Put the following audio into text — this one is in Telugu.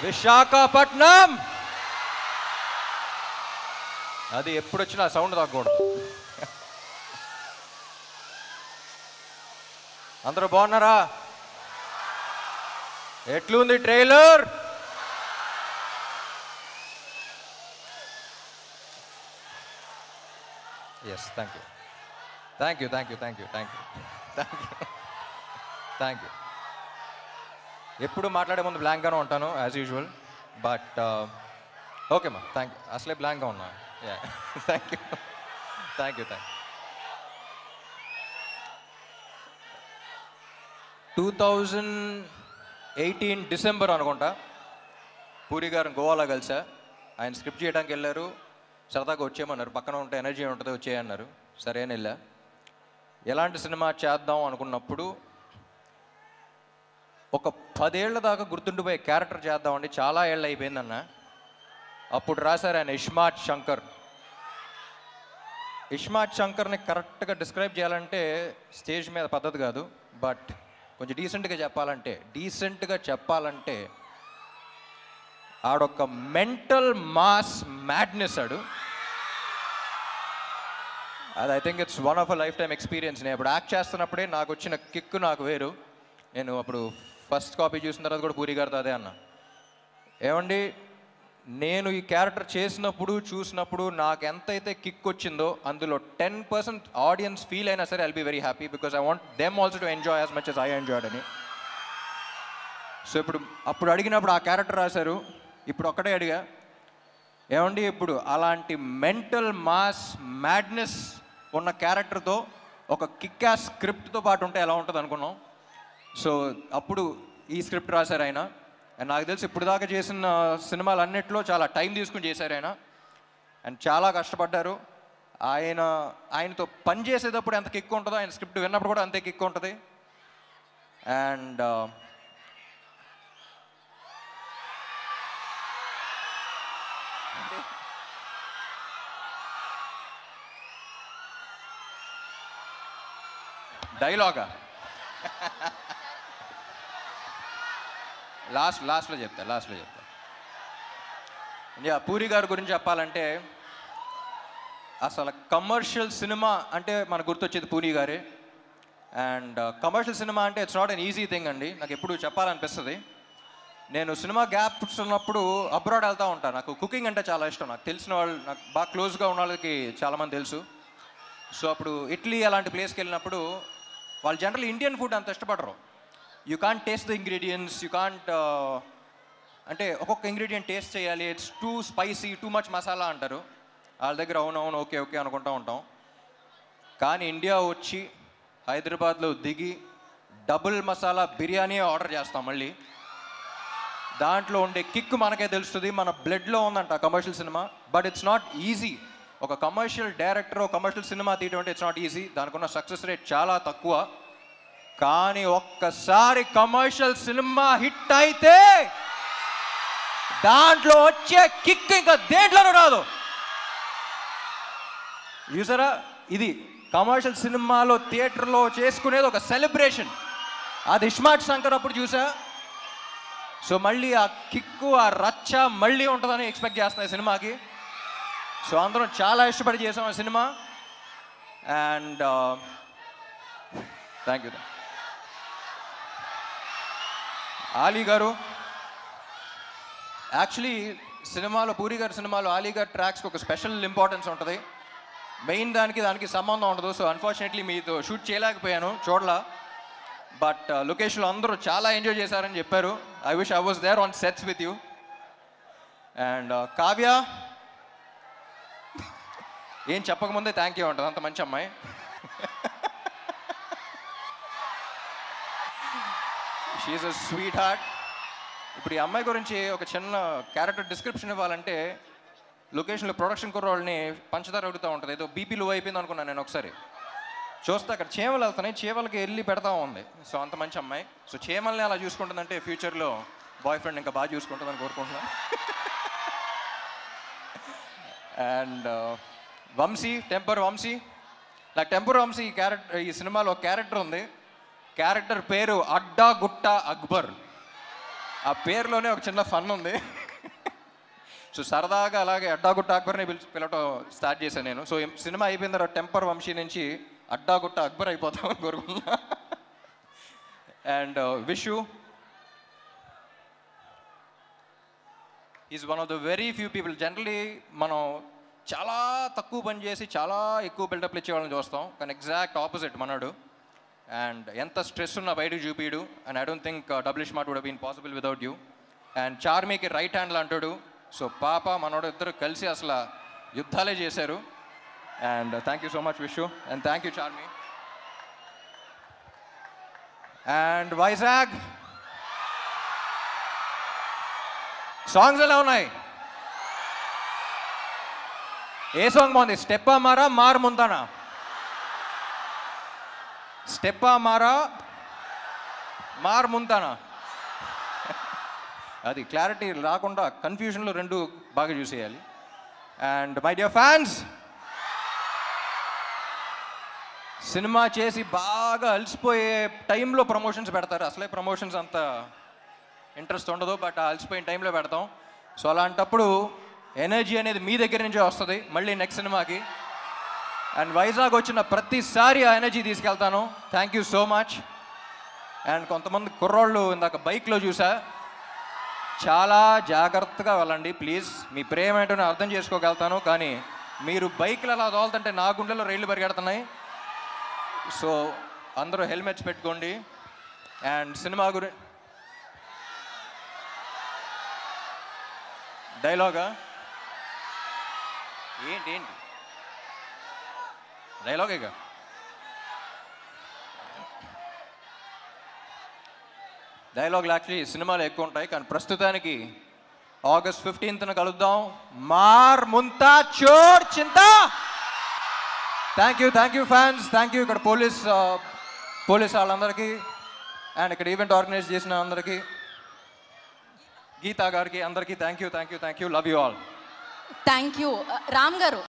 విశాఖపట్నం. అది ఎప్పుడు వచ్చినా సౌండ్ తగ్గకూడదు. అందరూ బాగున్నారా? ఎట్లుంది trailer? Yes, thank you thank you thank you thank you thank you thank you thank you. ఎప్పుడు మాట్లాడే ముందు బ్లాంక్గానే ఉంటాను యాజ్ యూజువల్, బట్ ఓకే మా, థ్యాంక్ యూ. అసలే బ్లాంక్గా ఉన్నా. Thank you thank you thank you. 2018 December అనుకుంటా పూరి గారిని గోవాలో కలిసా. ఆయన స్క్రిప్ట్ చేయడానికి వెళ్ళారు, సరదాగా వచ్చేయమన్నారు. పక్కన ఉంటే ఎనర్జీ ఉంటుంది, వచ్చేయన్నారు. సరే అని వెళ్ళా. ఎలాంటి సినిమా చేద్దాం అనుకున్నప్పుడు ఒక 10 ఏళ్ల దాకా గుర్తుండిపోయే క్యారెక్టర్ చేద్దామండి, చాలా ఏళ్ళు అయిపోయిందన్న. అప్పుడు రాశారు ఆయన ఇస్మార్ట్ శంకర్. ఇస్మార్ట్ శంకర్ని కరెక్ట్గా డిస్క్రైబ్ చేయాలంటే స్టేజ్ మీద పద్ధతి కాదు, బట్ కొంచెం డీసెంట్గా చెప్పాలంటే ఆడొక మెంటల్ మాస్ మ్యాడ్నెస్ ఆడు. అది I think it's one of a life time experience. నేను ఇప్పుడు యాక్ట్ చేస్తున్నప్పుడే నాకు వచ్చిన కిక్ నాకు వేరు. నేను అప్పుడు ఫస్ట్ కాపీ చూసిన తర్వాత కూడా పూరి గారితో అదే అన్నా, ఏమండి నేను ఈ క్యారెక్టర్ చూసినప్పుడు నాకు ఎంతైతే కిక్ వచ్చిందో అందులో 10% ఆడియన్స్ ఫీల్ అయినా సరే I'll be very happy, because I want them also to enjoy as much as I enjoyed అని. సో అప్పుడు అడిగినప్పుడు ఆ క్యారెక్టర్ రాశారు. ఇప్పుడు ఒక్కటే అడిగా, ఏమండి ఇప్పుడు అలాంటి మెంటల్ మాస్ మ్యాడ్నెస్ ఉన్న క్యారెక్టర్తో ఒక కిక్ యాస్ స్క్రిప్ట్తో పాటు ఉంటే ఎలా ఉంటుంది అనుకున్నాం. సో అప్పుడు ఈ స్క్రిప్ట్ రాశారు ఆయన. అండ్ నాకు తెలిసి ఇప్పుడు దాకా చేసిన సినిమాలన్నిట్లో చాలా టైం తీసుకుని చేశారు ఆయన. అండ్ చాలా కష్టపడ్డారు. ఆయనతో పని చేసేటప్పుడు ఎంత కిక్ ఉంటుందో ఆయన స్క్రిప్ట్ విన్నప్పుడు కూడా అంతే కిక్ ఉంటుంది. అండ్ డైలాగా లాస్ట్లో చెప్తా. పూరి గారి గురించి చెప్పాలంటే అసలు కమర్షియల్ సినిమా అంటే మనకు గుర్తొచ్చేది పూరి గారే. అండ్ కమర్షియల్ సినిమా అంటే it's not an easy thing అండి. నాకు ఎప్పుడు చెప్పాలనిపిస్తుంది. నేను సినిమా గ్యాప్స్ ఉన్నప్పుడు అబ్రాడ్ వెళ్తూ ఉంటాను. నాకు కుకింగ్ అంటే చాలా ఇష్టం. నాకు తెలిసిన వాళ్ళు, నాకు బాగా క్లోజ్గా ఉన్న వాళ్ళకి చాలామంది తెలుసు. సో అప్పుడు ఇటలీ అలాంటి ప్లేస్కి వెళ్ళినప్పుడు వాళ్ళు జనరల్ ఇండియన్ ఫుడ్ అంత ఇష్టపడరు. You can't taste the ingredients, you can't అంటే ఒక్కొక్క ఇంగ్రీడియంట్ టేస్ట్ చేయాలి, it's two spicy, too much masala అంటారు. వాళ్ళ దగ్గర అవునవును ఓకే ఓకే అనుకుంటూ ఉంటాం. కానీ ఇండియా వచ్చి హైదరాబాద్లో దిగి డబుల్ మసాలా బిర్యానీ ఆర్డర్ చేస్తాం. మళ్ళీ దాంట్లో ఉండే కిక్ మనకే తెలుస్తుంది, మన బ్లడ్లో ఉందంట commercial cinema. But it's not easy. ఒక కమర్షియల్ డైరెక్టర్ కమర్షియల్ సినిమా తీయడం అంటే ఇట్స్ నాట్ ఈజీ. దానికి ఉన్న సక్సెస్ రేట్ చాలా తక్కువ. కానీ ఒక్కసారి కమర్షియల్ సినిమా హిట్ అయితే దాంట్లో వచ్చే కిక్ ఇంకా దేంట్లోనూ రాదు. చూసారా, ఇది కమర్షియల్ సినిమాలో థియేటర్లో చేసుకునేది ఒక సెలబ్రేషన్. అది ఇస్మార్ట్ శంకర్ అప్పుడు చూసా. సో మళ్ళీ ఆ కిక్కు, ఆ రచ్చ మళ్ళీ ఉంటుందని ఎక్స్పెక్ట్ చేస్తున్నాయి సినిమాకి. సో అందరం చాలా ఇష్టపడి చేసాం ఆ cinema. And thank you. Ali గారు యాక్చువల్లీ సినిమాలో, పూరి గారి సినిమాలో ఆలీ గారి ట్రాక్స్కి ఒక స్పెషల్ ఇంపార్టెన్స్ ఉంటుంది. మెయిన్ దానికి సంబంధం ఉండదు. సో అన్ఫార్చునేట్లీ మీతో షూట్ చేయలేకపోయాను, చూడలా. బట్ లొకేషన్లో అందరూ చాలా ఎంజాయ్ చేశారని చెప్పారు. I wish I was there on sets with you. And Kavya ఏం చెప్పకముందే థ్యాంక్ యూ ఉంటుంది, అంత మంచి అమ్మాయి. She's a sweetheart. ఇప్పుడు ఈ అమ్మాయి గురించి ఒక చిన్న క్యారెక్టర్ డిస్క్రిప్షన్ ఇవ్వాలంటే, లొకేషన్లో ప్రొడక్షన్ కుర్రోళ్ళని పంచదార అడుగుతూ ఉంటుంది. ఏదో బీపీ లో అయిపోయింది అనుకున్నాను నేను. ఒకసారి చూస్తే అక్కడ చీమలు వెళ్తున్నాయి, చీమలకి వెళ్ళి పెడతా ఉంది. సో అంత మంచి అమ్మాయి. సో చీమల్ని అలా చూసుకుంటుందంటే ఫ్యూచర్లో బాయ్ ఫ్రెండ్ ఇంకా బాగా చూసుకుంటుందని కోరుకుంటున్నాను. And Vamshi, temper Vamshi. నాకు టెంపర్ వంశీ ఈ సినిమాలో ఒక క్యారెక్టర్ ఉంది. క్యారెక్టర్ పేరు అడ్డా గుట్ట అక్బర్. ఆ పేరులోనే ఒక చిన్న ఫన్ ఉంది. సో సరదాగా అలాగే అడ్డాగుట్ట అక్బర్ని పిలవటం స్టార్ట్ చేశాను నేను. సో సినిమా అయిపోయిన తర్వాత టెంపర్ వంశీ నుంచి అడ్డాగుట్ట అక్బర్ అయిపోతామని కోరుకున్నా. And Vishu is one of the very few people. Generally మనం చాలా తక్కువ పని చేసి చాలా ఎక్కువ బిల్డప్లు ఇచ్చేవాళ్ళని చూస్తాం, కానీ ఎగ్జాక్ట్ ఆపోజిట్ మనడు. అండ్ ఎంత స్ట్రెస్ ఉన్నా బయటకు చూపిడు. And I don't think double smart would have been possible without you. And చార్మీకి రైట్ హ్యాండ్లు అంటాడు. సో పాప మనోడు ఇద్దరు కలిసి అసలు యుద్ధాలే చేశారు. And thank you so much Vishu. And thank you Charmi. And Vizag songs ఎలా ఉన్నాయి? ఏ సాంగ్ బాగుంది? స్టెప్పా మారా మార్ ముందానా? స్టెప్పా మారా మార్ ముందానా? అది క్లారిటీ రాకుండా కన్ఫ్యూజన్లో రెండు బాగా చూసేయాలి. And my dear fans, cinema చేసి బాగా అలసిపోయే టైంలో ప్రమోషన్స్ పెడతారు. అసలే ప్రమోషన్స్ అంత ఇంట్రెస్ట్ ఉండదు, బట్ అలసిపోయిన టైంలో పెడతాం. సో అలాంటప్పుడు ఎనర్జీ అనేది మీ దగ్గర నుంచే వస్తుంది మళ్ళీ నెక్స్ట్ సినిమాకి. అండ్ వైజాగ్ వచ్చిన ప్రతిసారి ఆ ఎనర్జీ తీసుకెళ్తాను. Thank you so much. And కొంతమంది కుర్రోళ్ళు ఇందాక బైక్లో చూసా, చాలా జాగ్రత్తగా వెళ్ళండి ప్లీజ్. మీ ప్రేమ ఏంటో నేను అర్థం చేసుకోగలుగుతాను, కానీ మీరు బైక్లు అలా తోలుతుంటే నా గుండెలో రైళ్లు పరిగెడుతున్నాయి. సో అందరూ హెల్మెట్స్ పెట్టుకోండి. అండ్ సినిమా డైలాగా ఏంటి డైలాగేగా? డైలాగులు యాక్చువల్లీ సినిమాలో ఎక్కువ ఉంటాయి, కానీ ప్రస్తుతానికి August 15th కలుద్దాం. మార్ ముంతా చోర్ చింతా. Thank you fans. Thank you ఇక్కడ పోలీస్ వాళ్ళందరికీ, అండ్ ఇక్కడ ఈవెంట్ ఆర్గనైజ్ చేసిన అందరికీ, గీతా గారికి, అందరికీ thank you. Love you all. Thank you Ram గారు.